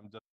I'm just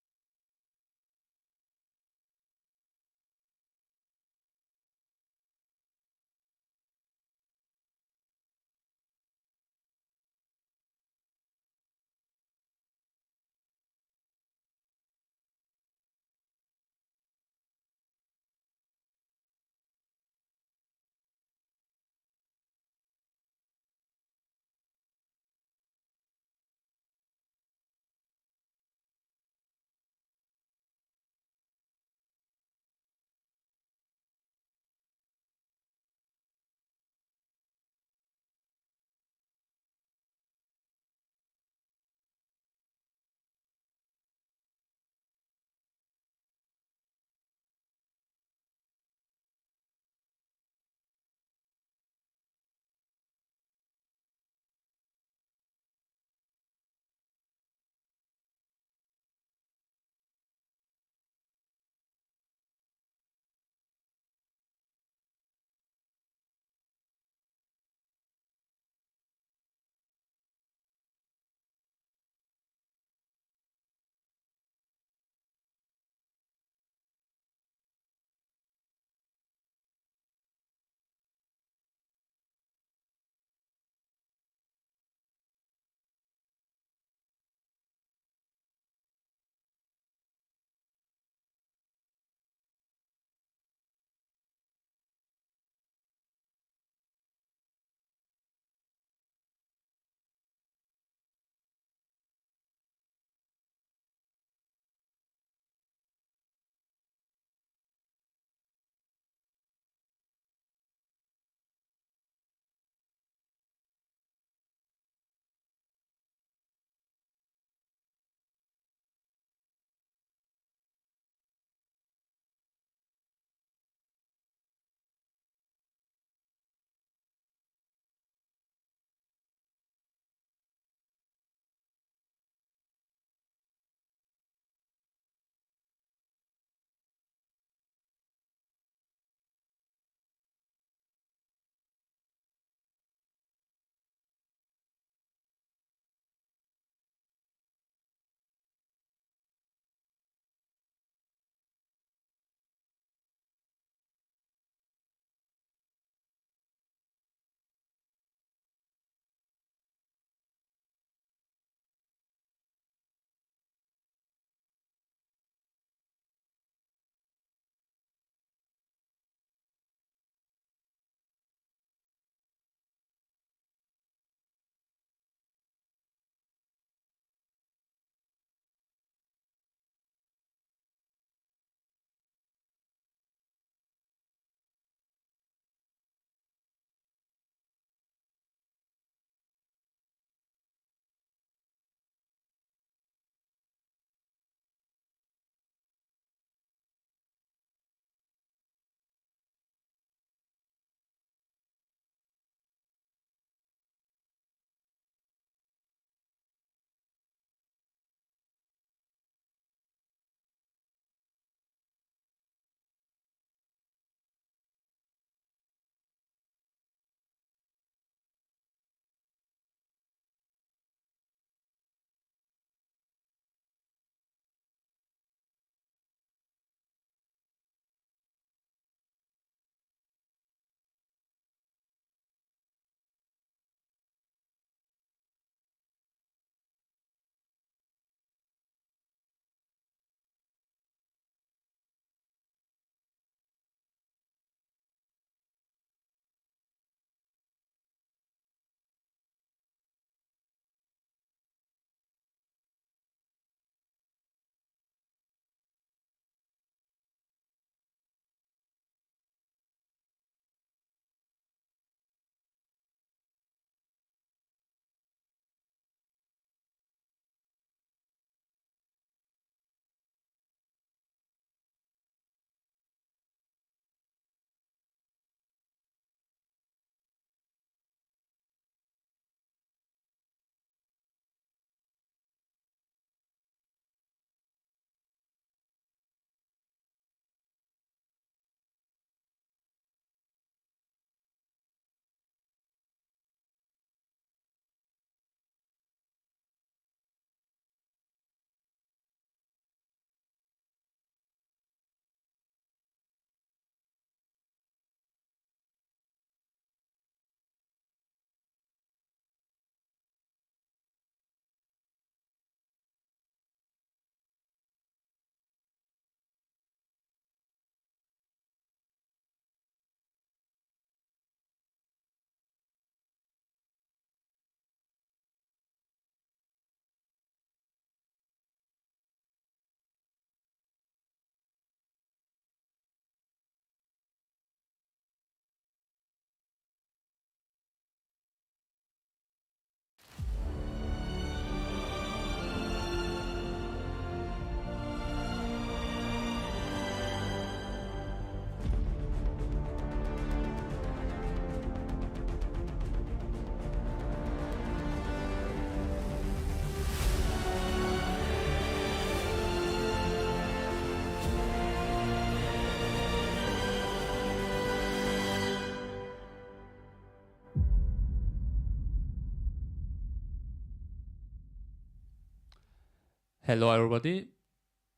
Hello, everybody.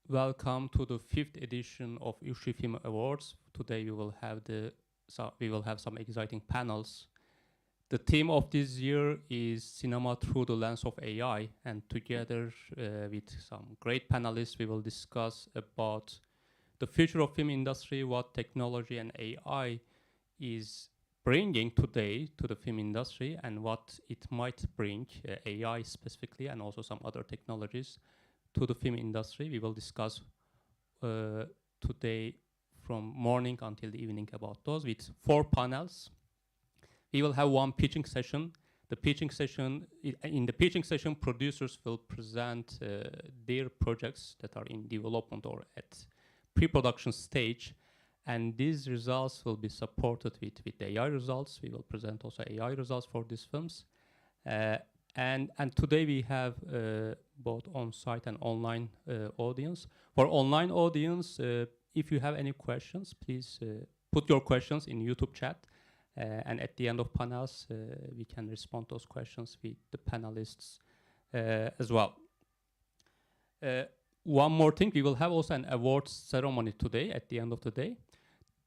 Welcome to the 5th edition of OUCHY Film Awards. Today we will have some exciting panels. The theme of this year is Cinema Through the Lens of AI, and together with some great panelists, we will discuss about the future of film industry, what technology and AI is bringing today to the film industry, and what it might bring, AI specifically, and also some other technologies to the film industry. We will discuss today from morning until the evening about those with 4 panels. We will have one pitching session. In the pitching session, producers will present their projects that are in development or at pre-production stage, and these results will be supported with AI results. We will present also AI results for these films. And today we have both on-site and online audience. For online audience, if you have any questions, please put your questions in YouTube chat. And at the end of panels, we can respond to those questions with the panelists as well. One more thing, we will have also an awards ceremony today at the end of the day.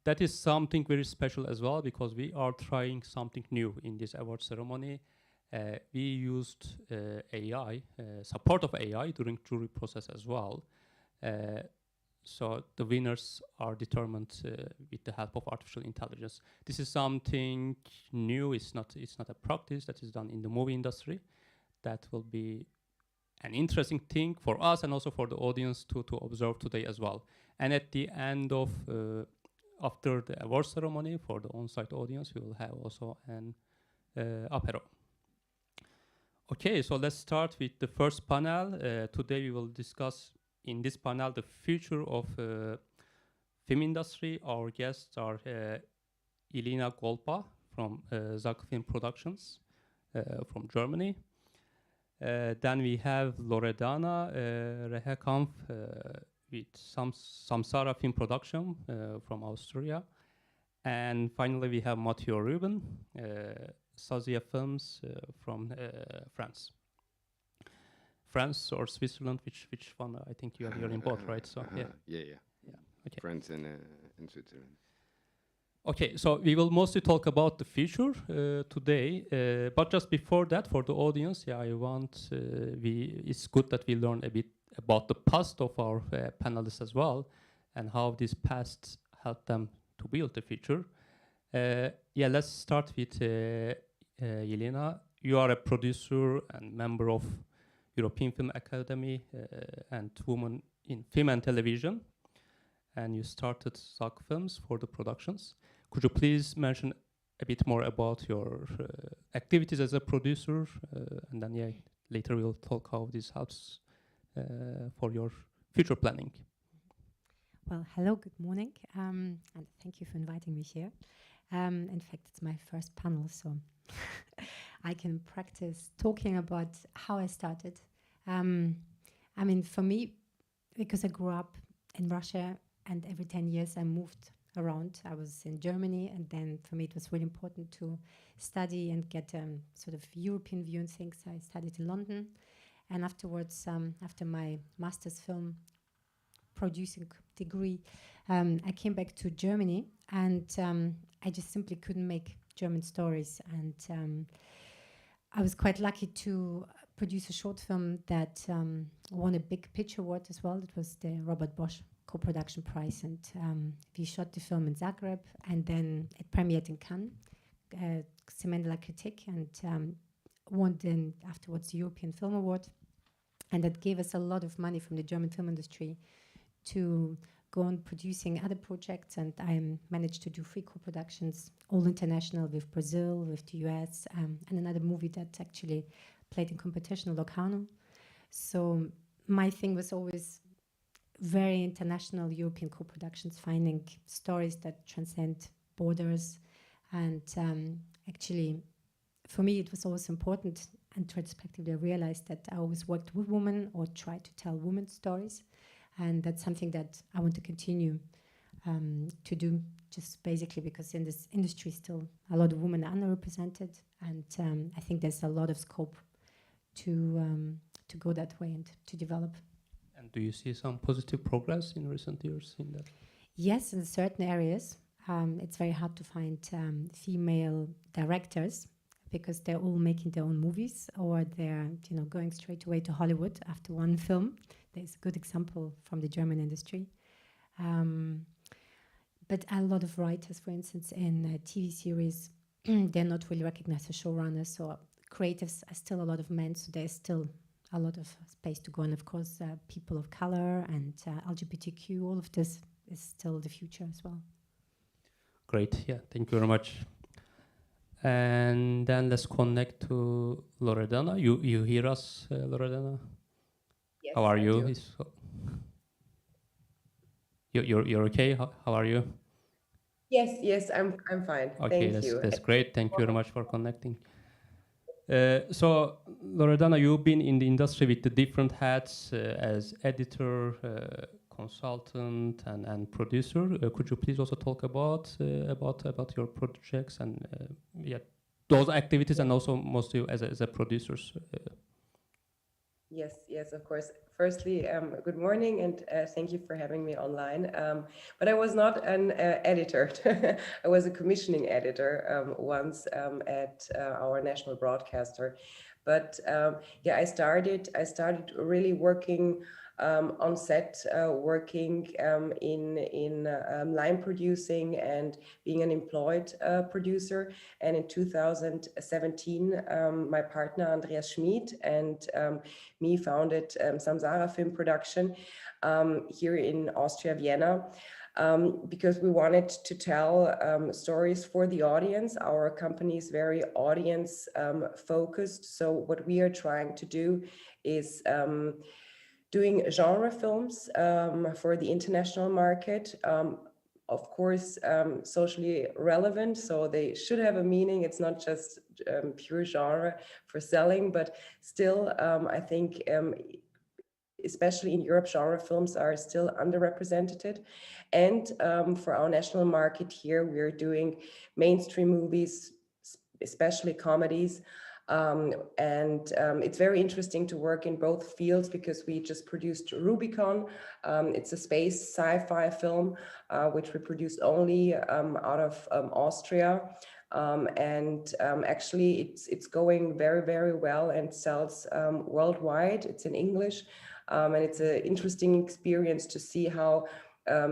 That is something very special as well, because we are trying something new in this award ceremony. We used AI, support of AI during jury process as well. So the winners are determined with the help of artificial intelligence. This is something new. It's not a practice that is done in the movie industry. That will be an interesting thing for us and also for the audience to observe today as well. And at the end of, after the award ceremony for the on-site audience, we will have also an apero. Okay, so let's start with the first panel. Today we will discuss in this panel the future of film industry. Our guests are Jelena Goldbach from Filmproduktion from Germany. Then we have Loredana Rehekampff with Samsara Filmproduktion from Austria. And finally we have Matthieu Rubin, Sazia films from France. France or Switzerland, which one? I think you're in both, right? So yeah. Okay. France and Switzerland. Okay, so we will mostly talk about the future today, but just before that, for the audience, it's good that we learn a bit about the past of our panelists as well, and how this past helped them to build the future. Let's start with Jelena. You are a producer and member of European Film Academy and woman in film and television, and you started SAG Films for the productions. Could you please mention a bit more about your activities as a producer, and then later we'll talk how this helps for your future planning. Well, hello, good morning, and thank you for inviting me here. In fact, it's my first panel, so I can practice talking about how I started. I mean, for me, because I grew up in Russia and every 10 years I moved around. I was in Germany, and then for me it was really important to study and get sort of European view on things. I studied in London, and afterwards, after my master's film producing degree, I came back to Germany, and I just simply couldn't make German stories. And I was quite lucky to produce a short film that won a big pitch award as well. It was the Robert Bosch co-production prize, and we shot the film in Zagreb, and then it premiered in Cannes, Semaine de la Critique, and won then afterwards the European Film Award. And that gave us a lot of money from the German film industry to go on producing other projects, and I managed to do 3 co-productions, all international, with Brazil, with the US, and another movie that actually played in competition, Locarno. So my thing was always very international European co-productions, finding stories that transcend borders. And actually, for me, it was always important, and retrospectively I realized that I always worked with women or tried to tell women's stories. And that's something that I want to continue to do, just basically because in this industry still a lot of women are underrepresented, and I think there's a lot of scope to go that way and to develop. And do you see some positive progress in recent years in that? Yes, in certain areas. It's very hard to find female directors because they're all making their own movies, or they're going straight away to Hollywood after one film. There's a good example from the German industry. But a lot of writers, for instance, in TV series, they're not really recognized as showrunners, so creatives are still a lot of men, so there's still a lot of space to go. And of course, people of color and LGBTQ, all of this is still the future as well. Great, yeah, thank you very much. And then let's connect to Loredana. You hear us, Loredana? Yes, How are I you? do. You're okay? How are you? Yes, I'm fine. Okay, Thank you. that's great. Thank you very much for connecting. So, Loredana, you've been in the industry with the different hats as editor, consultant, and producer. Could you please also talk about your projects and those activities, and also mostly as a producers? Yes, of course. Firstly, good morning, and thank you for having me online. But I was not an editor. I was a commissioning editor once at our national broadcaster. But I started really working on set, working in line producing and being an employed producer. And in 2017, my partner Andreas Schmid and me founded Samsara Filmproduktion here in Austria, Vienna. Because we wanted to tell stories for the audience. Our company is very audience focused. So what we are trying to do is doing genre films for the international market. Of course, socially relevant, so they should have a meaning. It's not just pure genre for selling, but still, I think especially in Europe, genre films are still underrepresented. And for our national market here, we're doing mainstream movies, especially comedies. It's very interesting to work in both fields because we just produced Rubicon. It's a space sci-fi film, which we produced only out of Austria. Actually, it's going very, very well and sells worldwide. It's in English. And it's an interesting experience to see how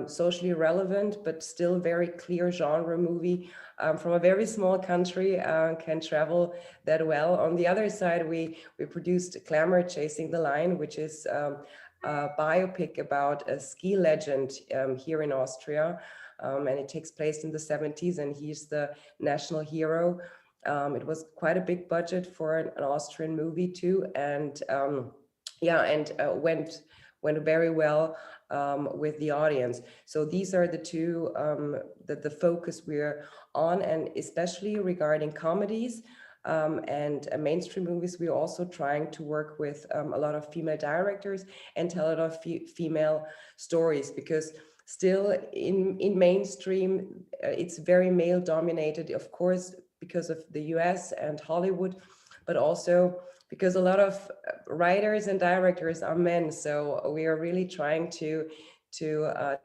socially relevant but still very clear genre movie from a very small country can travel that well. On the other side, we produced Glamour Chasing the Line, which is a biopic about a ski legend here in Austria. And it takes place in the 70s, and he's the national hero. It was quite a big budget for an Austrian movie too, and went very well with the audience. So these are the two the focus we're on, and especially regarding comedies and mainstream movies, we're also trying to work with a lot of female directors and tell a lot of female stories, because still in mainstream it's very male dominated, of course, because of the US and Hollywood, but also because a lot of writers and directors are men. So we are really trying to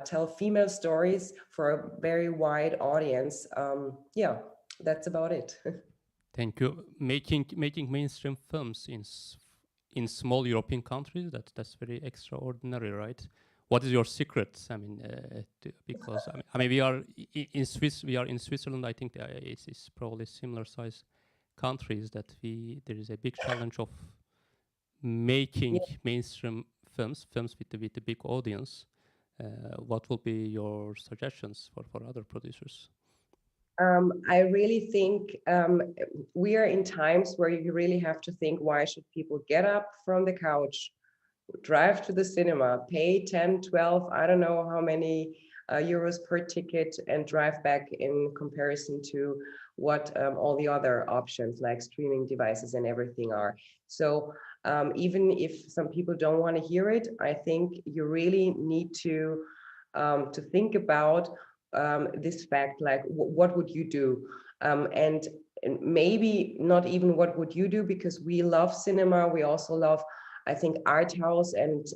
tell female stories for a very wide audience. That's about it. Thank you. Making mainstream films in small European countries, that's very extraordinary, right? What is your secret? I mean, because we are in Switzerland. I think it's probably similar size countries that there is a big challenge of making mainstream films with the big audience. What will be your suggestions for other producers? I really think we are in times where you really have to think, why should people get up from the couch, drive to the cinema, pay 10, 12, I don't know how many euros per ticket, and drive back in comparison to what all the other options like streaming devices and everything are. So even if some people don't want to hear it, I think you really need to think about this fact, like what would you do? And maybe not even what would you do, because we love cinema. We also love I think, art house and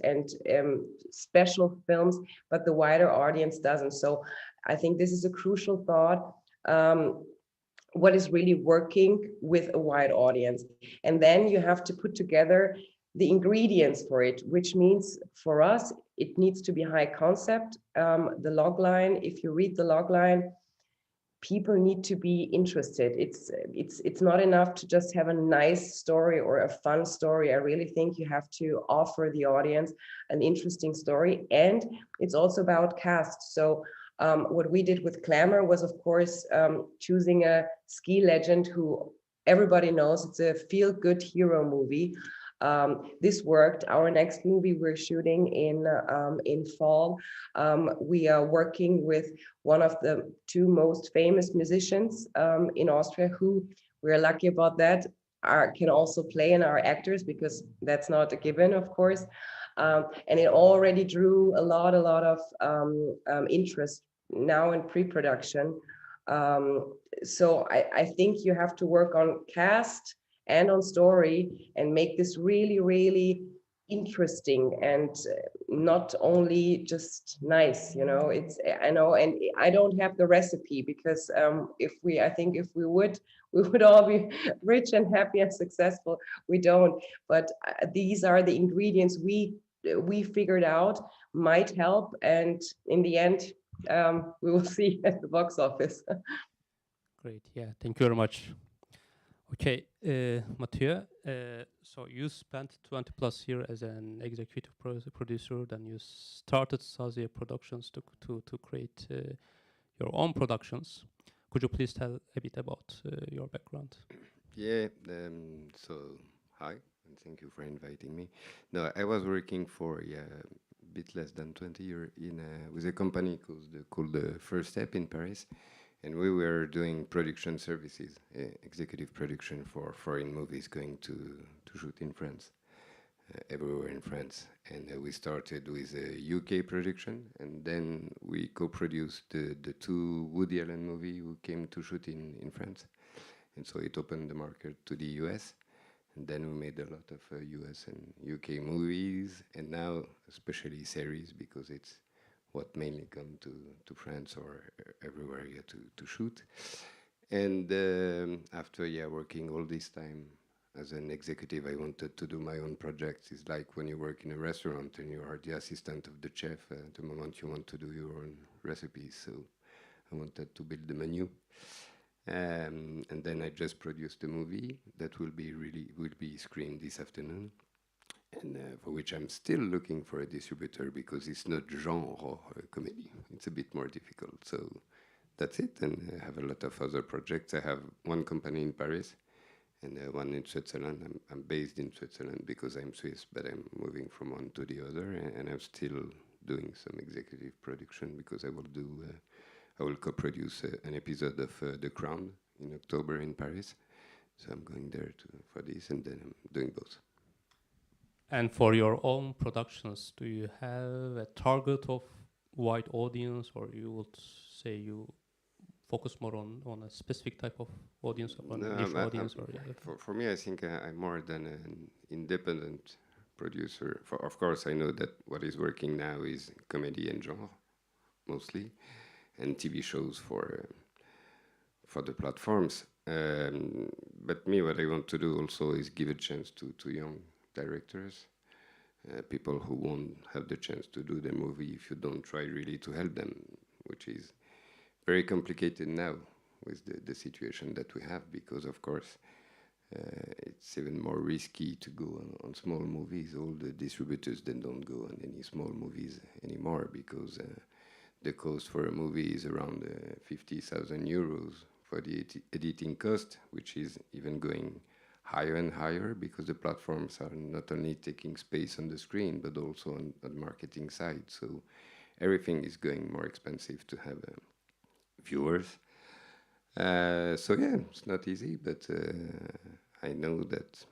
special films, but the wider audience doesn't. So I think this is a crucial thought. What is really working with a wide audience, and then you have to put together the ingredients for it, which means for us it needs to be high concept. The log line, if you read the log line, people need to be interested. It's not enough to just have a nice story or a fun story. I really think you have to offer the audience an interesting story, and it's also about cast. So what we did with Glamour was, of course, choosing a ski legend who everybody knows. It's a feel-good hero movie. This worked. Our next movie we're shooting in fall. We are working with one of the two most famous musicians in Austria, who we're lucky about that, can also play in our actors, because that's not a given, of course. And it already drew a lot of interest now in pre-production. So I think you have to work on cast and on story and make this really interesting, and not only just nice, you know. I know, and I don't have the recipe, because I think if we would all be rich and happy and successful. We don't, but these are the ingredients we figured out might help, and in the end, we will see at the box office. Great. Yeah. Thank you very much. Okay, Matthieu, so you spent 20 plus years as an executive producer, then you started Sazia Productions to create your own productions. Could you please tell a bit about your background? Yeah, so hi, and thank you for inviting me. No, I was working for a bit less than 20 years with a company called the First Step in Paris. And we were doing production services, executive production for foreign movies going to shoot in France, everywhere in France. And we started with a UK production, and then we co-produced the two Woody Allen movies who came to shoot in France. And so it opened the market to the US. And then we made a lot of US and UK movies, and now especially series, because it's what mainly come to France or everywhere to shoot. And after working all this time as an executive, I wanted to do my own projects. It's like when you work in a restaurant and you are the assistant of the chef at the moment you want to do your own recipes. So I wanted to build the menu. And then I just produced a movie that will be screened this afternoon. And for which I'm still looking for a distributor, because it's not genre comedy. It's a bit more difficult. So that's it. And I have a lot of other projects. I have one company in Paris and one in Switzerland. I'm based in Switzerland because I'm Swiss, but I'm moving from one to the other. And I'm still doing some executive production, because I will co-produce an episode of The Crown in October in Paris. So I'm going there for this, and then I'm doing both. And for your own productions, do you have a target of wide audience, or you would say you focus more on a specific type of audience, or a niche audience? For me, I think I'm more than an independent producer. Of course, I know that what is working now is comedy and genre, mostly, and TV shows for the platforms. But me, what I want to do also is give a chance to young directors, people who won't have the chance to do the movie if you don't try really to help them, which is very complicated now with the situation that we have, because of course it's even more risky to go on small movies. All the distributors then don't go on any small movies anymore, because the cost for a movie is around 50,000 euros for the editing cost, which is even going higher and higher, because the platforms are not only taking space on the screen, but also on the marketing side. So everything is going more expensive to have viewers. So yeah, it's not easy, but I know that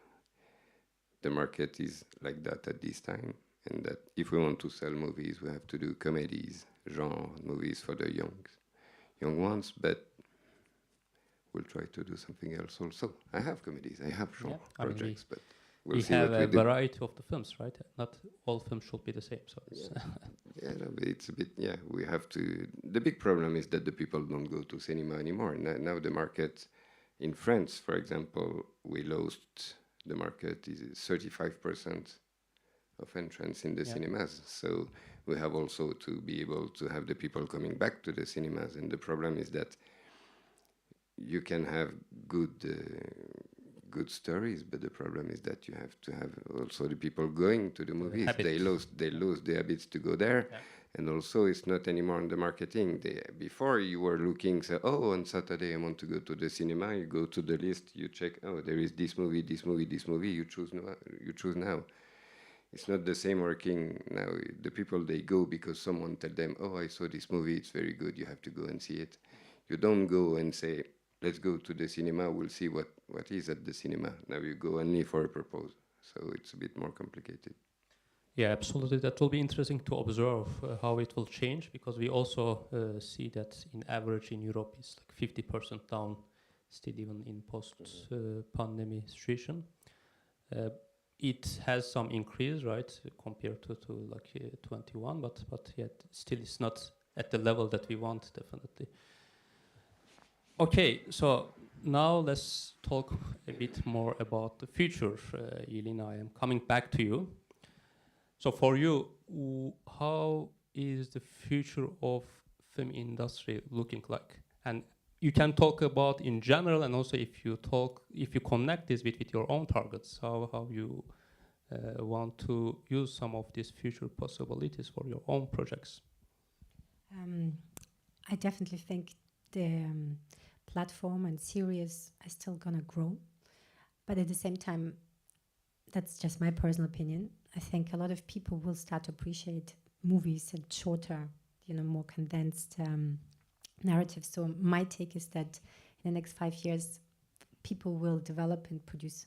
the market is like that at this time, and that if we want to sell movies, we have to do comedies, genre movies for the young ones, but we'll try to do something else also. I have comedies, I have genre projects, but we'll we see have what we a do. variety of the films, right? Not all films should be the same. So it's Yeah, no, but it's a bit, yeah, we have to. The big problem is that the people don't go to cinema anymore. Now the market in France, for example, we lost the market is 35% of entrance in the cinemas. So we have also to be able to have the people coming back to the cinemas. And the problem is that you can have good stories, but the problem is that you have to have also the people going to the movies. They lose the habits to go there. Yeah. And also it's not anymore on the marketing. Before you were looking, say, oh, on Saturday I want to go to the cinema. You go to the list, you check, oh, there is this movie, this movie, this movie. You choose now. It's not the same working now. The people, they go because someone tell them, oh, I saw this movie, it's very good, you have to go and see it. You don't go and say, let's go to the cinema, we'll see what is at the cinema. Now you go only for a purpose. So it's a bit more complicated. Yeah, absolutely. That will be interesting to observe how it will change, because we also see that in average in Europe it's like 50% down, still even in post-pandemic situation. It has some increase, right, compared to like 21, but yet still it's not at the level that we want, definitely. Okay, so now let's talk a bit more about the future. Jelena, I am coming back to you. So for you, how is the future of film industry looking like? And you can talk about in general, and also if you connect this with your own targets, how you want to use some of these future possibilities for your own projects. I definitely think the platform and series are still gonna grow, but at the same time, that's just my personal opinion. I think a lot of people will start to appreciate movies and shorter, more condensed narratives. So my take is that in the next 5 years, people will develop and produce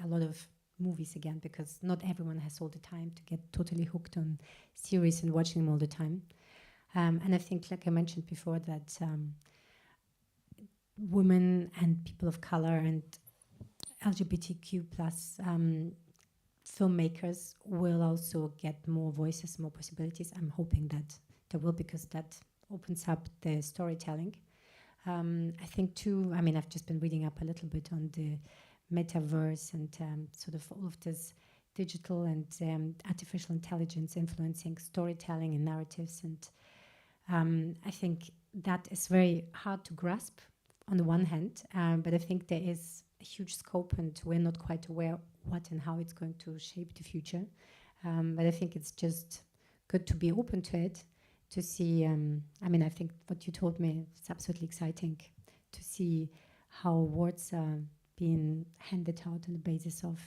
a lot of movies again, because not everyone has all the time to get totally hooked on series and watching them all the time. And I think, like I mentioned before, that women and people of color and LGBTQ plus filmmakers will also get more voices, more possibilities. I'm hoping that there will, because that opens up the storytelling. I think too, I've just been reading up a little bit on the metaverse and sort of all of this digital and artificial intelligence influencing storytelling and narratives. And I think that is very hard to grasp on the one hand, but I think there is a huge scope, and we're not quite aware what and how it's going to shape the future. But I think it's just good to be open to it, to see, I think what you told me is absolutely exciting, to see how awards are being handed out on the basis of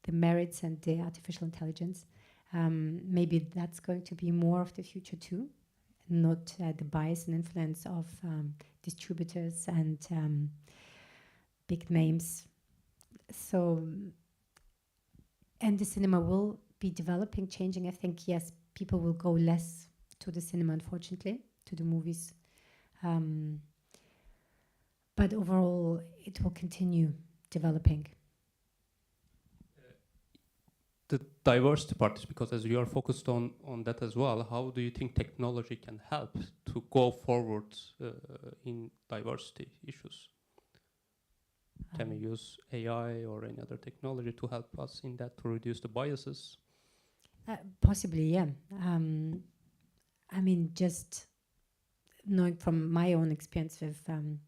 the merits and the artificial intelligence. Maybe that's going to be more of the future too, not the bias and influence of distributors and big names. So, and the cinema will be developing, changing. I think, yes, people will go less to the cinema, unfortunately, to the movies. But overall, it will continue developing. The diversity part is because, as you are focused on that as well, how do you think technology can help to go forward in diversity issues? Can we use AI or any other technology to help us in that, to reduce the biases? Possibly, yeah. Just knowing from my own experience with, on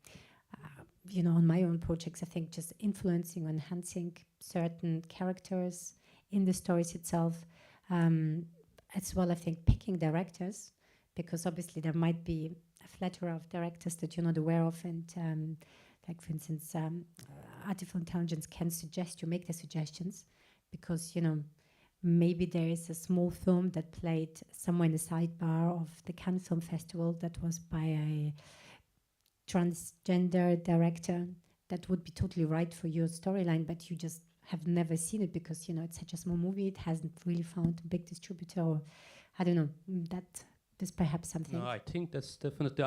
my own projects, I think just influencing, enhancing certain characters in the stories itself, as well, I think picking directors, because obviously there might be a plethora of directors that you're not aware of, and like, for instance, artificial intelligence can make the suggestions, because, maybe there is a small film that played somewhere in the sidebar of the Cannes Film Festival that was by a transgender director that would be totally right for your storyline, but you just have never seen it because, it's such a small movie, it hasn't really found a big distributor, or I don't know, that is perhaps something. No, I think that's definitely,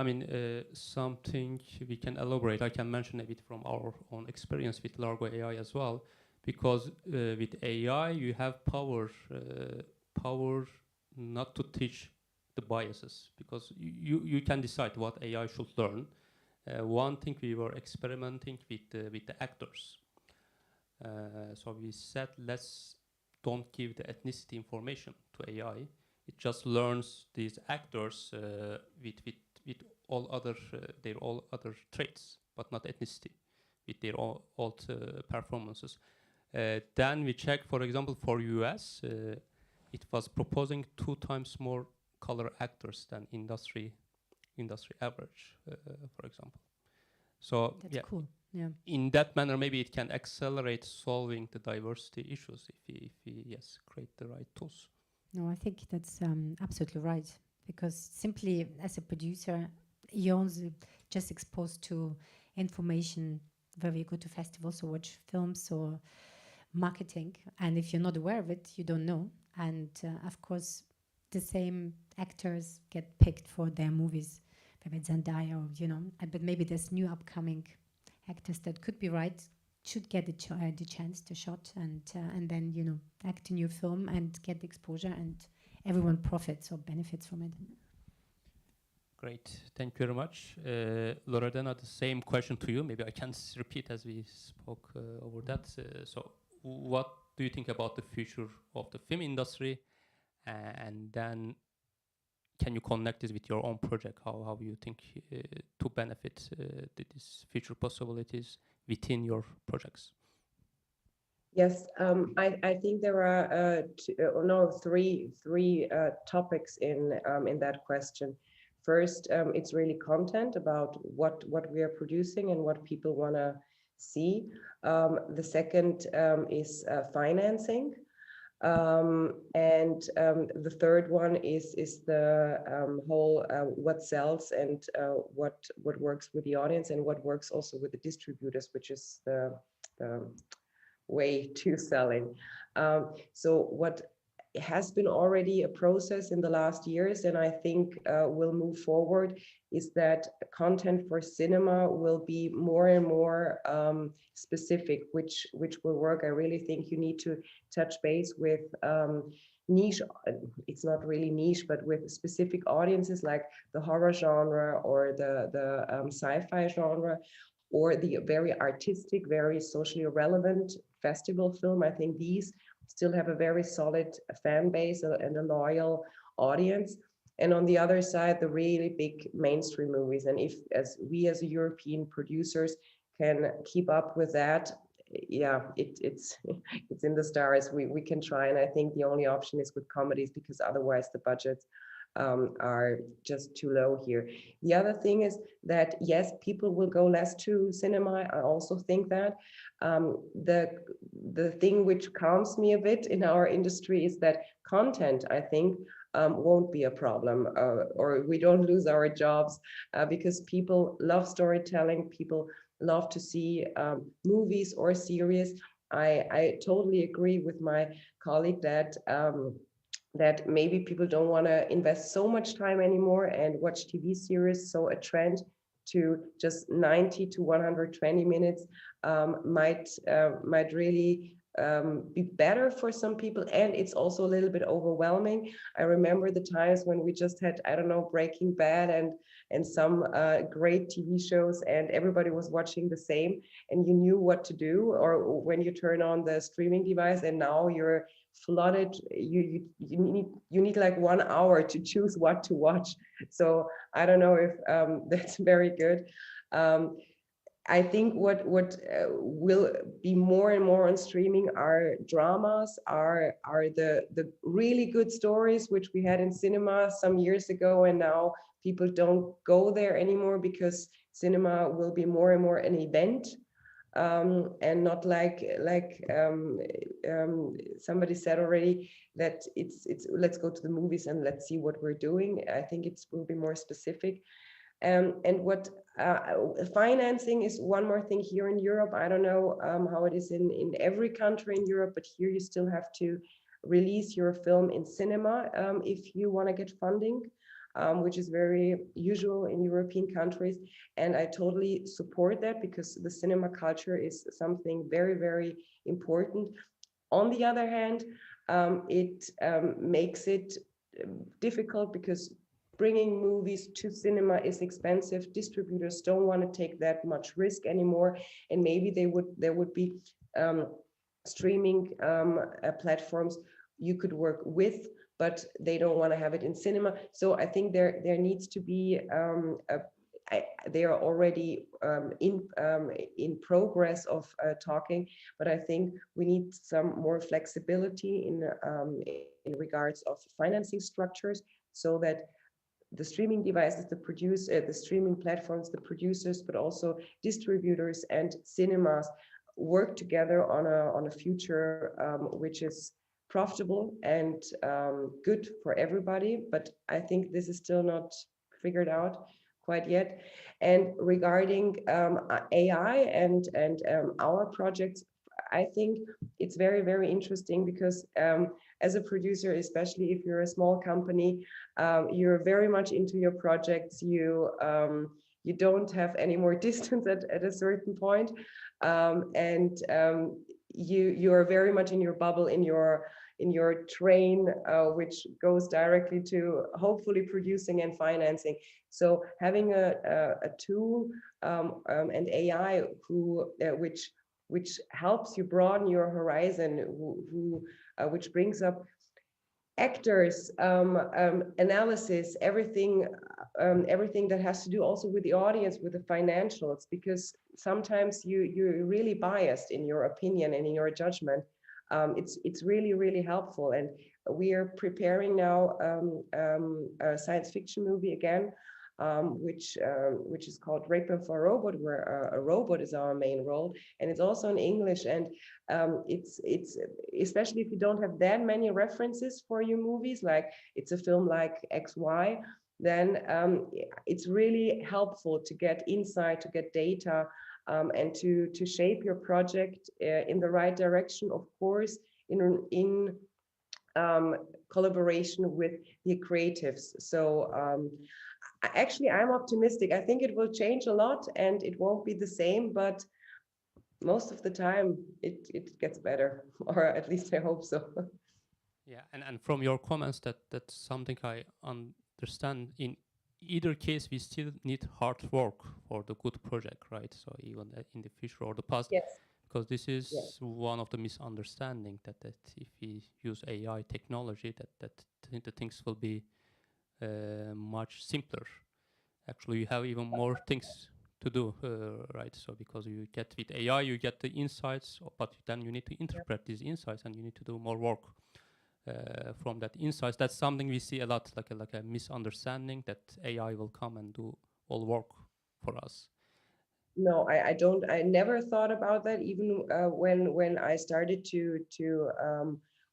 something we can elaborate. I can mention a bit from our own experience with Largo AI as well, because with AI you have power not to teach the biases, because you can decide what AI should learn. One thing, we were experimenting with the actors. So we said, let's don't give the ethnicity information to AI. It just learns these actors with all other their all other traits, but not ethnicity, with their all performances. Then we checked, for example, for US, it was proposing 2 times more color actors than industry average, for example. So That's cool. Yeah. in that manner, maybe it can accelerate solving the diversity issues if we yes, create the right tools. No, I think that's absolutely right, because simply as a producer, you're only just exposed to information whether you go to festivals or watch films or marketing, and if you're not aware of it, you don't know. And of course, the same actors get picked for their movies, maybe Zendaya or but maybe there's new upcoming actors that could be right, should get the chance to shot and then act in your film and get the exposure, and everyone profits or benefits from it. Great, thank you very much. Loredana, the same question to you. Maybe I can repeat as we spoke over that. So what do you think about the future of the film industry? And then can you connect this with your own project? How you think to benefit these future possibilities within your projects? Yes, I think there are three topics in that question. First, it's really content about what we are producing and what people want to see. The second is financing. And the third one is the whole what sells and what works with the audience and what works also with the distributors, which is the way to selling. So what has been already a process in the last years, and I think will move forward, is that content for cinema will be more and more specific, which will work. I really think you need to touch base with niche, it's not really niche, but with specific audiences like the horror genre or the sci-fi genre, or the very artistic, very socially relevant festival film. I think these still have a very solid fan base and a loyal audience. And on the other side, the really big mainstream movies. And if as European producers can keep up with that, yeah, it's in the stars. We can try, and I think the only option is with comedies, because otherwise the budgets are just too low here. The other thing is that yes, people will go less to cinema. I also think that the thing which calms me a bit in our industry is that content, I think, won't be a problem, or we don't lose our jobs, because people love storytelling. People love to see movies or series. I totally agree with my colleague that that maybe people don't want to invest so much time anymore and watch TV series. So a trend to just 90 to 120 minutes might really be better for some people, and it's also a little bit overwhelming. I remember the times when we just had, I don't know, Breaking Bad and some great TV shows, and everybody was watching the same, and you knew what to do. Or when you turn on the streaming device, and now you're flooded, you need like 1 hour to choose what to watch. So I don't know if that's very good. I think what will be more and more on streaming are dramas, are the really good stories which we had in cinema some years ago, and now people don't go there anymore because cinema will be more and more an event, and not like somebody said already, that it's let's go to the movies and let's see what we're doing. I think it will be more specific. And what financing is one more thing here in Europe. I don't know how it is in every country in Europe, but here you still have to release your film in cinema if you want to get funding. which is very usual in European countries. And I totally support that because the cinema culture is something very, very important. On the other hand, it makes it difficult because bringing movies to cinema is expensive. Distributors don't want to take that much risk anymore, and maybe there would be streaming platforms you could work with, but they don't want to have it in cinema. So I think there needs to be they are already in progress of talking, but I think we need some more flexibility in regards of financing structures, so that the streaming devices, the streaming platforms, the producers, but also distributors and cinemas work together on a future which is profitable and good for everybody. But I think this is still not figured out quite yet. And regarding AI and our projects, I think it's very, very interesting because as a producer, especially if you're a small company, you're very much into your projects. You don't have any more distance at a certain point, and you are very much in your bubble, in your train, which goes directly to hopefully producing and financing. So having a tool and AI which helps you broaden your horizon, which brings up actors, analysis, everything that has to do also with the audience, with the financials, because sometimes you're really biased in your opinion and in your judgment. It's really, really helpful. And we are preparing now a science fiction movie again, which is called Rehekampff for a Robot, where a robot is our main role, and it's also in English. And it's especially if you don't have that many references for your movies, like it's a film like XY, then it's really helpful to get insight, to get data, and to shape your project in the right direction, of course, in collaboration with the creatives. So actually, I'm optimistic. I think it will change a lot and it won't be the same, but most of the time it gets better, or at least I hope so. Yeah, and from your comments, that's something I understand. In either case, we still need hard work for the good project, right? So even in the future or the past, Yes. because this is one of the misunderstanding that if we use AI technology, that the things will be much simpler. Actually, you have even more things to do, right? So because you get with AI, you get the insights, but then you need to interpret these insights, and you need to do more work from that insights. That's something we see a lot, like a misunderstanding that AI will come and do all work for us. No, I don't. I never thought about that. Even when I started to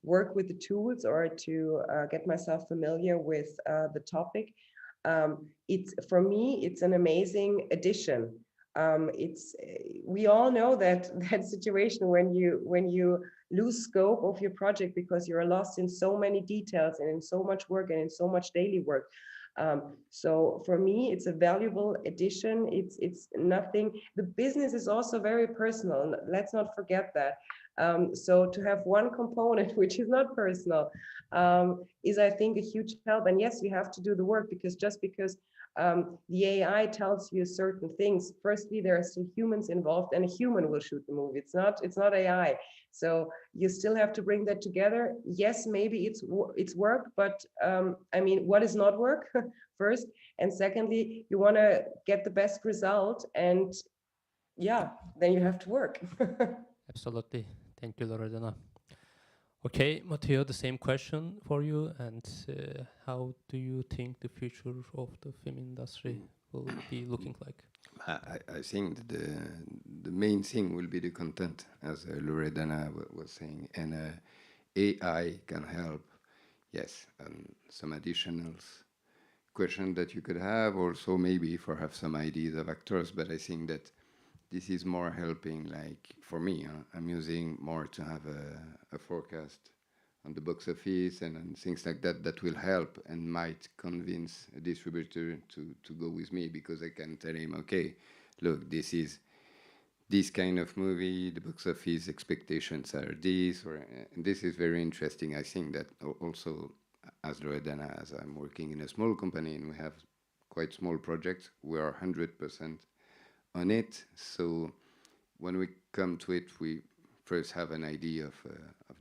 work with the tools, or to get myself familiar with the topic, it's, for me, it's an amazing addition. We all know that situation when you lose scope of your project because you're lost in so many details and in so much work and in so much daily work. So for me, it's a valuable addition. It's nothing. The business is also very personal. Let's not forget that. So to have one component which is not personal is, I think, a huge help. And yes, you have to do the work, because just because the AI tells you certain things, firstly, there are still humans involved, and a human will shoot the movie. It's not AI. So you still have to bring that together. Yes, maybe it's work, but I mean, what is not work first? And secondly, you want to get the best result, and yeah, then you have to work. Absolutely. Thank you, Loredana. Okay, Matthieu, the same question for you. And how do you think the future of the film industry will be looking like? I think the main thing will be the content, as Loredana was saying, and AI can help. Yes, some additional questions that you could have, also maybe for have some ideas of actors, but I think that this is more helping, like for me, I'm using more to have a forecast on the box office and on things like that, that will help and might convince a distributor to go with me, because I can tell him, okay, look, this is this kind of movie, the box office expectations are this, or and this is very interesting. I think that also, as Loredana, as I'm working in a small company and we have quite small projects, we are 100% on it. So when we come to it, we first have an idea of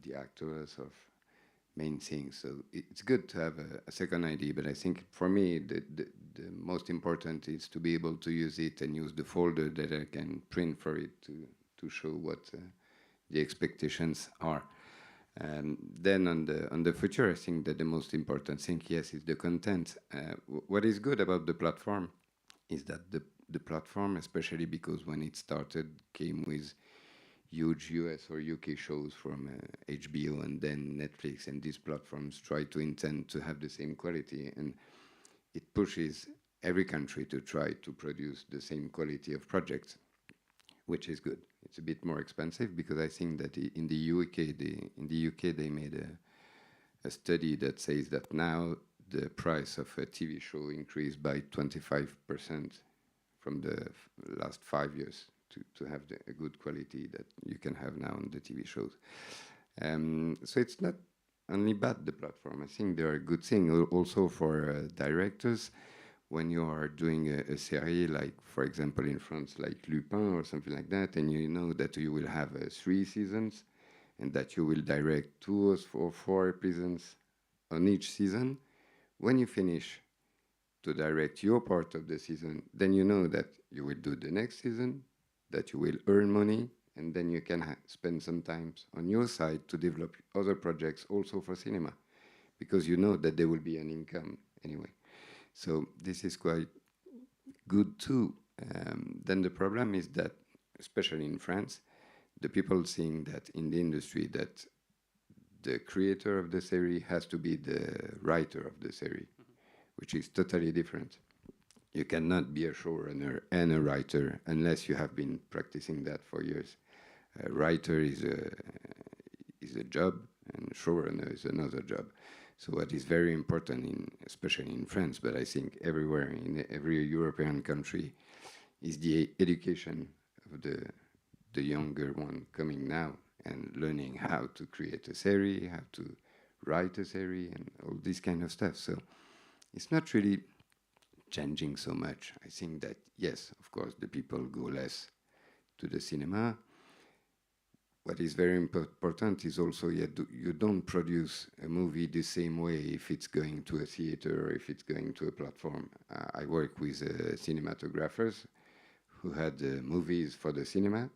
the actors, of main things. So it's good to have a second idea, but I think for me the most important is to be able to use it and use the folder that I can print for it to show what the expectations are. And then on the future, I think that the most important thing, yes, is the content. What is good about the platform is that the platform, especially because when it started, came with huge US or UK shows from HBO and then Netflix, and these platforms try to intend to have the same quality, and it pushes every country to try to produce the same quality of projects, which is good. It's a bit more expensive because I think that in the UK they made a study that says that now the price of a TV show increased by 25% from the last 5 years to have a good quality that you can have now on the TV shows. So it's not only bad, the platform. I think there are good things also for directors. When you are doing a series, like for example in France, like Lupin or something like that, and you know that you will have 3 seasons and that you will direct 2 or 4 episodes on each season, when you finish to direct your part of the season, then you know that you will do the next season, that you will earn money, and then you can spend some time on your side to develop other projects also for cinema, because you know that there will be an income anyway. So this is quite good too. Then the problem is that, especially in France, the people seeing that in the industry that the creator of the series has to be the writer of the series, which is totally different. You cannot be a showrunner and a writer unless you have been practicing that for years. A writer is a job, and showrunner is another job. So what is very important, especially in France, but I think everywhere in every European country, is the education of the younger one coming now and learning how to create a series, how to write a series, and all this kind of stuff. So it's not really changing so much. I think that, yes, of course, the people go less to the cinema. What is very important is also you don't produce a movie the same way if it's going to a theater or if it's going to a platform. I work with cinematographers who had movies for the cinema,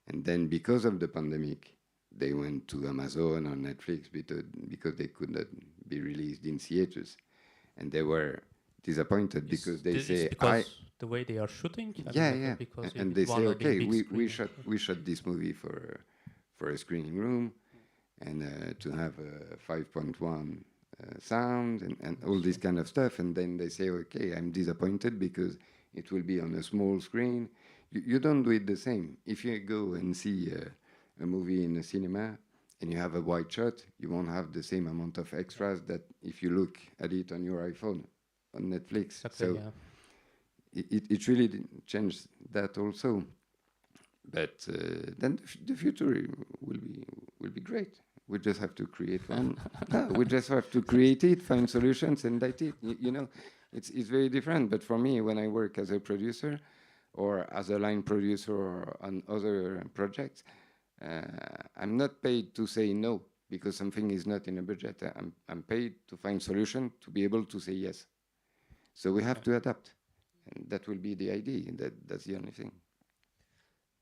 and then because of the pandemic, they went to Amazon or Netflix because they could not be released in theaters, and they were disappointed because they say the way they are shooting. Yeah. And they say, okay, we shot this movie for a screening room, and to have a 5.1 sound and all this kind of stuff, and then they say, okay, I'm disappointed because it will be on a small screen. You don't do it the same. If you go and see a movie in a cinema and you have a wide shot, you won't have the same amount of extras that if you look at it on your iPhone, on Netflix. Exactly, so it really changed that also. But then the future will be great. We just have to create one. We just have to create it, find solutions, and that's it. You know, it's very different. But for me, when I work as a producer or as a line producer or on other projects, I'm not paid to say no because something is not in a budget. I'm paid to find solution to be able to say yes. So we have to adapt, and that will be the idea. That's the only thing.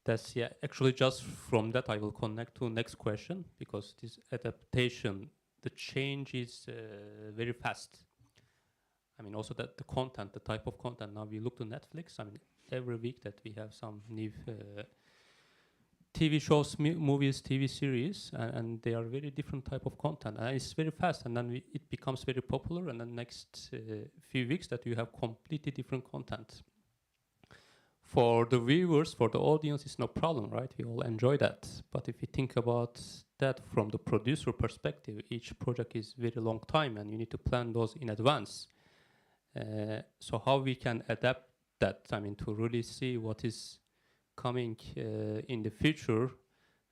That's actually just from that I will connect to next question, because this adaptation, the change is very fast. I mean, also that the content, the type of content. Now we look to Netflix. I mean, every week that we have some new TV shows, movies, TV series, and they are very different type of content, and it's very fast, and then it becomes very popular, and then next few weeks that you have completely different content. For the viewers, for the audience, it's no problem, right? We all enjoy that. But if you think about that from the producer perspective, each project is very long time and you need to plan those in advance. So how we can adapt that, I mean, to really see what is coming in the future,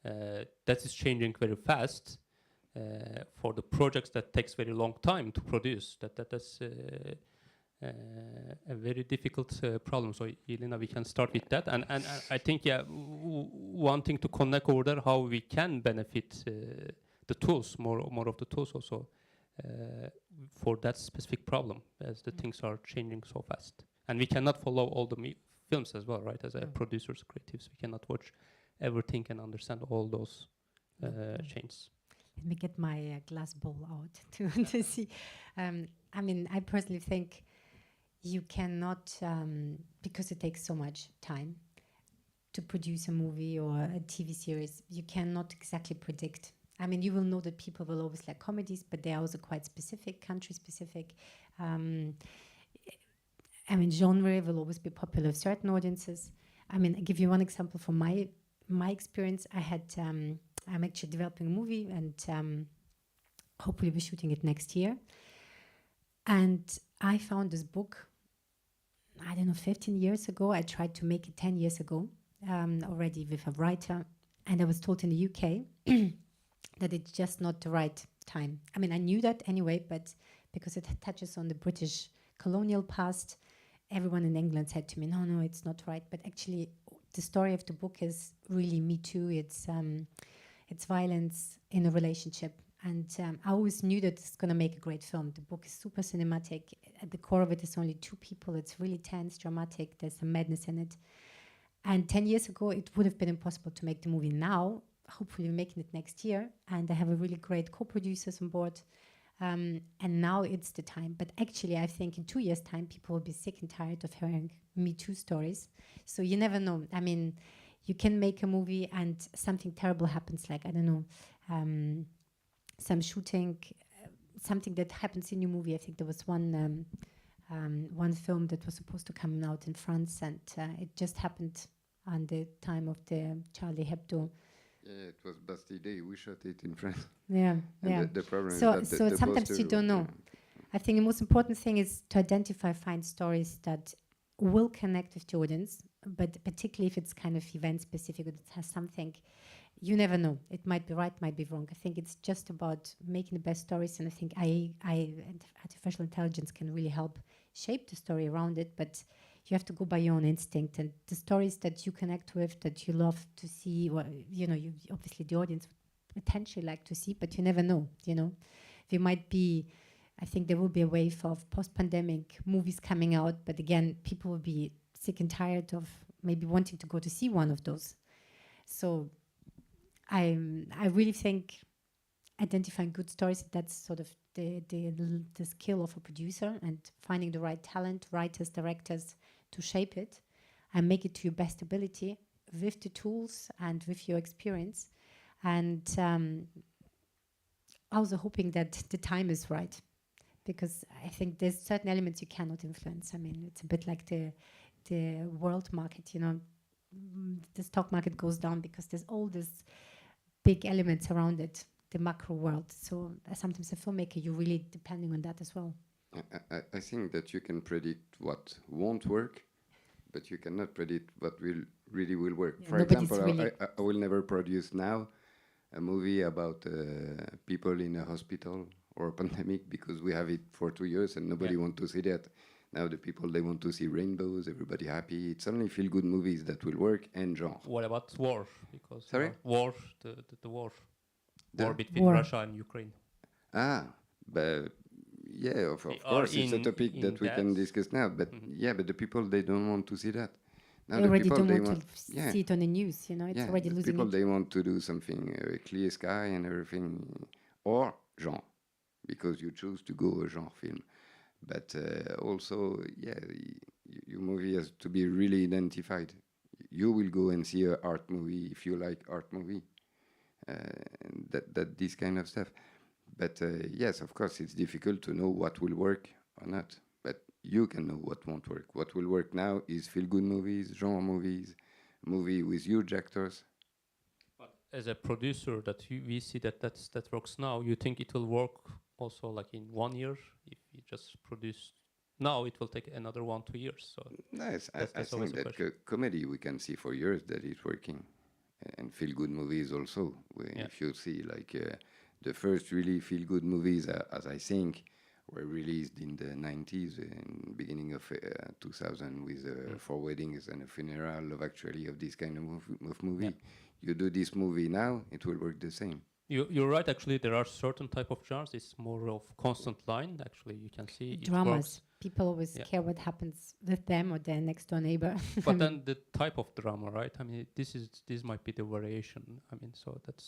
that is changing very fast. For the projects that takes very long time to produce, that's a very difficult problem. So Jelena, we can start with that, and I think wanting to connect over there how we can benefit the tools, more of the tools also for that specific problem, as the things are changing so fast, and we cannot follow all the films as well, right? As producers, creatives, we cannot watch everything and understand all those changes. Let me get my glass bowl out to see. I mean, I personally think you cannot, because it takes so much time to produce a movie or a TV series, you cannot exactly predict. I mean, you will know that people will always like comedies, but they are also quite specific, country specific. I mean, genre will always be popular with certain audiences. I mean, I give you one example from my experience. I'm actually developing a movie, and hopefully we're shooting it next year. And I found this book, I don't know, 15 years ago. I tried to make it 10 years ago already with a writer. And I was told in the UK that it's just not the right time. I mean, I knew that anyway, but because it touches on the British colonial past, everyone in England said to me, no, it's not right. But actually, the story of the book is really Me Too. It's violence in a relationship. And I always knew that it's going to make a great film. The book is super cinematic. At the core of it is only two people. It's really tense, dramatic. There's some madness in it. And 10 years ago, it would have been impossible to make the movie now. Hopefully we're making it next year. And I have a really great co-producers on board. And now it's the time. But actually, I think in 2 years' time, people will be sick and tired of hearing Me Too stories. So you never know. I mean, you can make a movie and something terrible happens, like, I don't know, some shooting, something that happens in your movie. I think there was one film that was supposed to come out in France, and it just happened on the time of the Charlie Hebdo. Yeah, it was Bastille Day. We shot it in France. Yeah, and yeah. The problem So is that the sometimes you don't know. I think the most important thing is to identify, find stories that will connect with the audience, but particularly if it's kind of event specific, it has something, you never know. It might be right, might be wrong. I think it's just about making the best stories, and I think artificial intelligence can really help shape the story around it, but you have to go by your own instinct, and the stories that you connect with, that you love to see, or, you know, you obviously the audience would potentially like to see, but you never know, you know. There might be, I think there will be a wave of post-pandemic movies coming out, but again, people will be sick and tired of maybe wanting to go to see one of those. So I really think identifying good stories, that's sort of the skill of a producer, and finding the right talent, writers, directors to shape it and make it to your best ability with the tools and with your experience. And also hoping that the time is right, because I think there's certain elements you cannot influence. I mean, it's a bit like the world market, you know, the stock market goes down because there's all these big elements around it, the macro world. So sometimes a filmmaker, you're really depending on that as well. I think that you can predict what won't work, but you cannot predict what really will work. Yeah, For example, I will never produce now a movie about people in a hospital or a pandemic, because we have it for 2 years and nobody wants to see that. Now the people, they want to see rainbows, everybody happy. It's only feel-good movies that will work, and genre. What about war? Because Sorry? War, the war. War between Russia and Ukraine. But yeah, of course, it's a topic that we can discuss now. But yeah, but the people, they don't want to see that. Now They the already people, don't want to see it on the news, you know, it's already losing people, it. they want to do something, clear sky and everything, or genre, because you choose to go a genre film. But also, your movie has to be really identified. You will go and see an art movie if you like art movie, that this kind of stuff. But yes, of course, it's difficult to know what will work or not. But you can know what won't work. What will work now is feel-good movies, genre movies, movie with huge actors. But as a producer, we see that works now. You think it will work also like in 1 year if you just produce now? It will take another 1-2 years. So Nice. that's I always think a that question. comedy we can see for years that it's working, and feel-good movies also. If you see like the first really feel-good movies, as I think, were released in the 90s and beginning of 2000 with Four Weddings and a Funeral, Love Actually, of this kind of movie. Yeah. You do this movie now, it will work the same. You're right. Actually, there are certain type of genres. It's more of constant line. Actually, you can see it Dramas. works. People always care what happens with them or their next door neighbor. But then the type of drama, right? I mean, this might be the variation. I mean, so that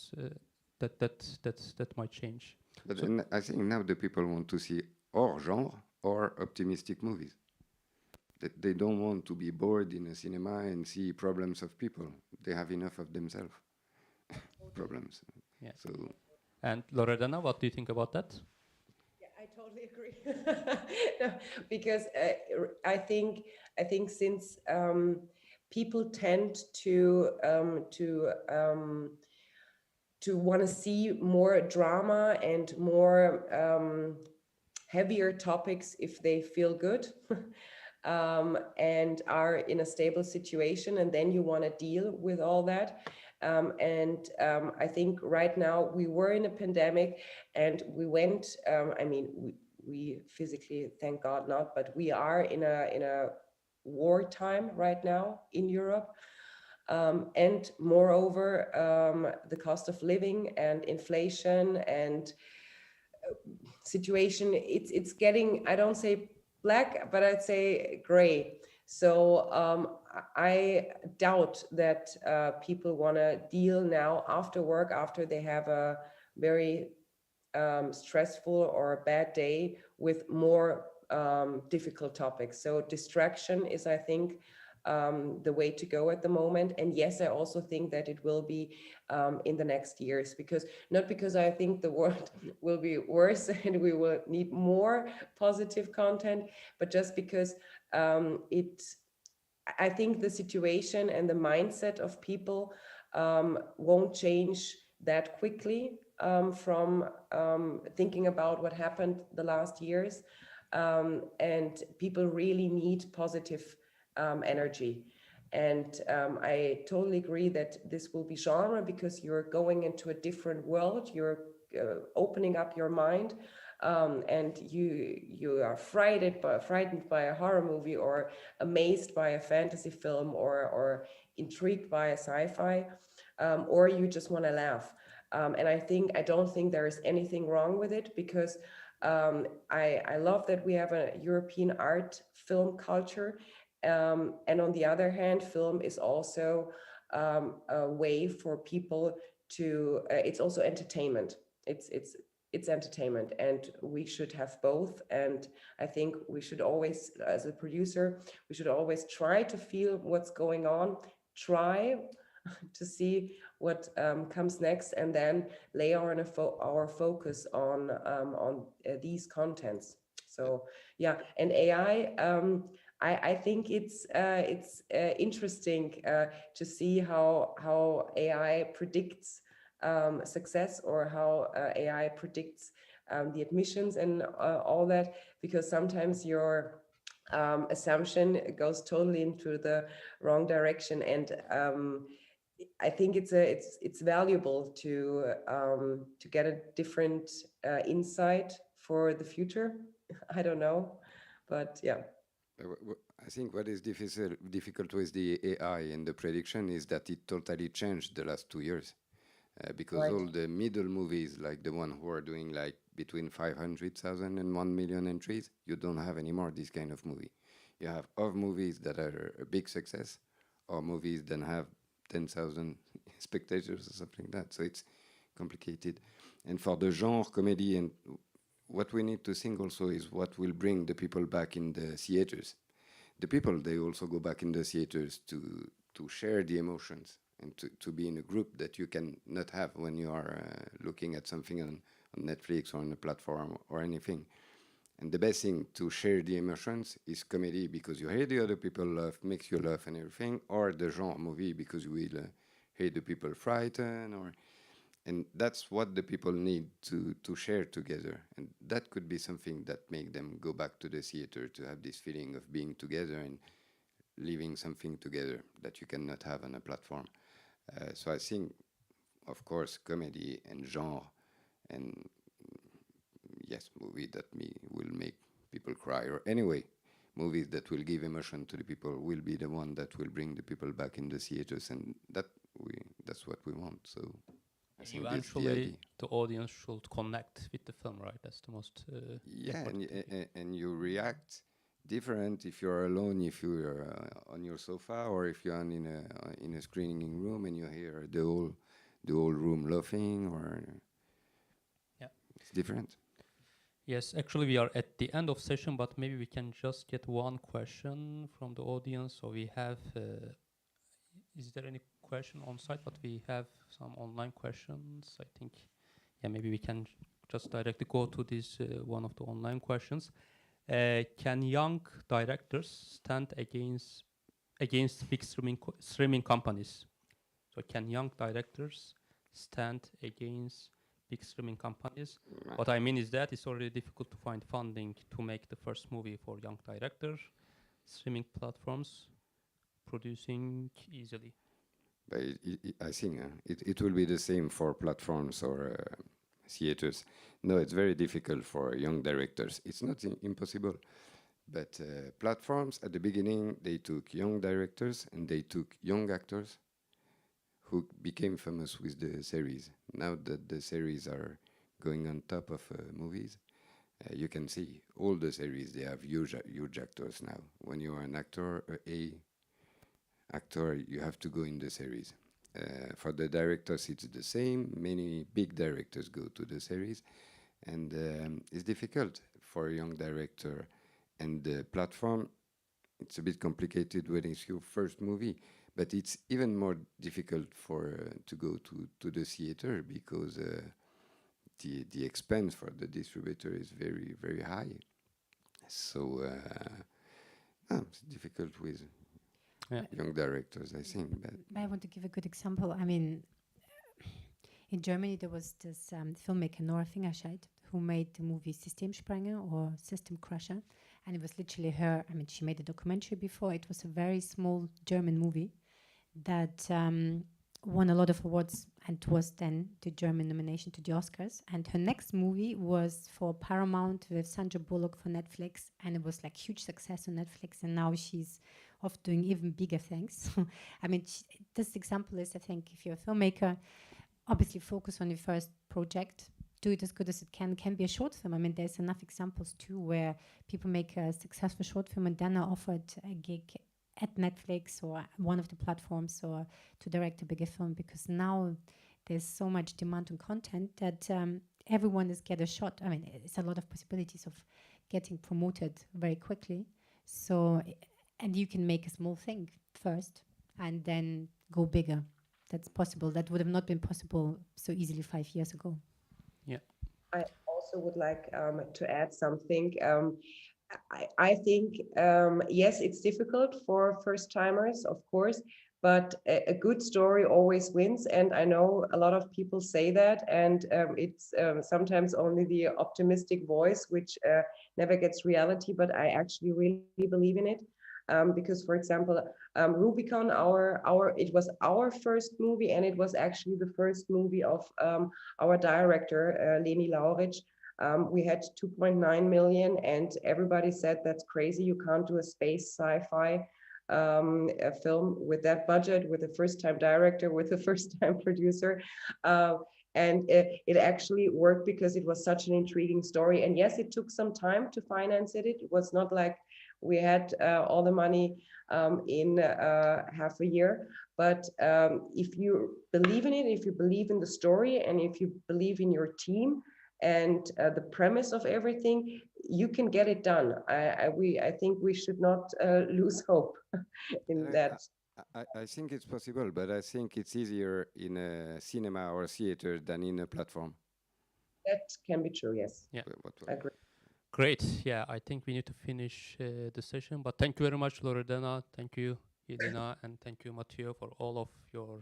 might change. But So then I think now the people want to see or genre or optimistic movies. They don't want to be bored in a cinema and see problems of people. They have enough of themselves. Problems. Yeah. So. And Loredana, what do you think about that? Yeah, I totally agree. No, because I think since people tend to want to see more drama and more heavier topics if they feel good. And are in a stable situation, and then you want to deal with all that. I think right now we were in a pandemic, and we went. We physically, thank God, not, but we are in a wartime right now in Europe. And moreover, the cost of living and inflation and situation, it's getting, I don't say black, but I'd say gray. So I doubt that people want to deal now after work, after they have a very stressful or a bad day, with more difficult topics. So distraction is, I think, the way to go at the moment. And yes, I also think that it will be in the next years, not because I think the world will be worse and we will need more positive content, but just because I think the situation and the mindset of people won't change that quickly from thinking about what happened the last years. And people really need positive energy. And I totally agree that this will be genre, because you're going into a different world, you're opening up your mind, and you are frightened by a horror movie, or amazed by a fantasy film, or intrigued by a sci-fi, or you just want to laugh. And I don't think there is anything wrong with it, because I love that we have a European art film culture. And on the other hand, film is also a way for people to, it's also entertainment. It's entertainment, and we should have both. And I think we should always, as a producer, we should always try to feel what's going on, try to see what comes next, and then lay our focus on these contents. So yeah, and AI, I think it's interesting to see how AI predicts success, or how AI predicts the admissions and all that, because sometimes your assumption goes totally into the wrong direction. And I think it's valuable to get a different insight for the future. I don't know, but yeah. I think what is difficult with the AI and the prediction is that it totally changed the last 2 years. Because Right. all the middle movies, like the one who are doing like between 500,000 and 1 million entries, you don't have anymore this kind of movie. You have of movies that are a big success, or movies that have 10,000 spectators or something like that. So it's complicated. And for the genre comedy, and what we need to think also is what will bring the people back in the theaters. The people, they also go back in the theaters to share the emotions, and to be in a group that you can not have when you are looking at something on Netflix or on a platform or anything. And the best thing to share the emotions is comedy, because you hear the other people laugh, makes you laugh and everything, or the genre movie because you will hear the people frighten, and that's what the people need to share together. And that could be something that make them go back to the theater, to have this feeling of being together and living something together that you cannot have on a platform. So I think, of course, comedy and genre, and yes, movie that will make people cry, or anyway, movies that will give emotion to the people will be the one that will bring the people back in the theaters, and that's what we want. So I think that's the idea. Eventually, the audience should connect with the film, right? That's the most Yeah, important thing. and you react different if you're alone, if you're on your sofa, or if you're in a screening room and you hear the whole room laughing, or Yeah. it's different. Yes, actually, we are at the end of session, but maybe we can just get one question from the audience. So we have, is there any question on site? But we have some online questions. I think, yeah, maybe we can just directly go to this one of the online questions. Can young directors stand against big streaming companies? So can young directors stand against big streaming companies? What I mean is that it's already difficult to find funding to make the first movie for young directors. Streaming platforms producing easily. But I think it will be the same for platforms or theaters. No, it's very difficult for young directors. It's not impossible, but platforms at the beginning, they took young directors and they took young actors who became famous with the series. Now that the series are going on top of movies, you can see all the series, they have huge actors now. When you are an actor, actor, you have to go in the series. For the directors, it's the same. Many big directors go to the series, and it's difficult for a young director. And the platform, it's a bit complicated when it's your first movie, but it's even more difficult for to go to the theater, because the expense for the distributor is very, very high. So it's difficult with young directors, I think. But I want to give a good example. I mean, in Germany, there was this filmmaker, Nora Fingerscheid, who made the movie Systemsprenger or System Crusher. And it was literally her. I mean, she made a documentary before. It was a very small German movie that won a lot of awards and was then the German nomination to the Oscars. And her next movie was for Paramount with Sandra Bullock for Netflix. And it was like huge success on Netflix. And now she's off doing even bigger things. I mean, this example is, I think, if you're a filmmaker, obviously focus on your first project, do it as good as it can be a short film. I mean, there's enough examples too where people make a successful short film and then are offered a gig at Netflix or one of the platforms or to direct a bigger film, because now there's so much demand on content that everyone is get a shot. I mean, it's a lot of possibilities of getting promoted very quickly. So, and you can make a small thing first and then go bigger. That's possible. That would have not been possible so easily 5 years ago. Yeah. I also would like to add something. I think, yes, it's difficult for first timers, of course, but a good story always wins. And I know a lot of people say that, and it's sometimes only the optimistic voice, which never gets reality, but I actually really believe in it. Because, for example, Rubicon, it was our first movie, and it was actually the first movie of our director, Leni Lauric. We had 2.9 million, and everybody said that's crazy. You can't do a space sci-fi a film with that budget, with a first-time director, with a first-time producer. And it actually worked because it was such an intriguing story. And yes, it took some time to finance it. It was not like we had all the money in half a year. But if you believe in it, if you believe in the story, and if you believe in your team and the premise of everything, you can get it done. I think we should not lose hope in that. I think it's possible, but I think it's easier in a cinema or a theater than in a platform. That can be true, yes. Yeah. I agree. Great. Yeah, I think we need to finish the session. But thank you very much, Loredana. Thank you, Jelena, and thank you, Matthieu, for all of your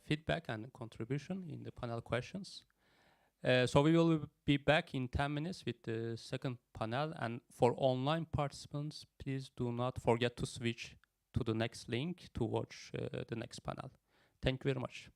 feedback and contribution in the panel questions. So we will be back in 10 minutes with the second panel. And for online participants, please do not forget to switch to the next link to watch the next panel. Thank you very much.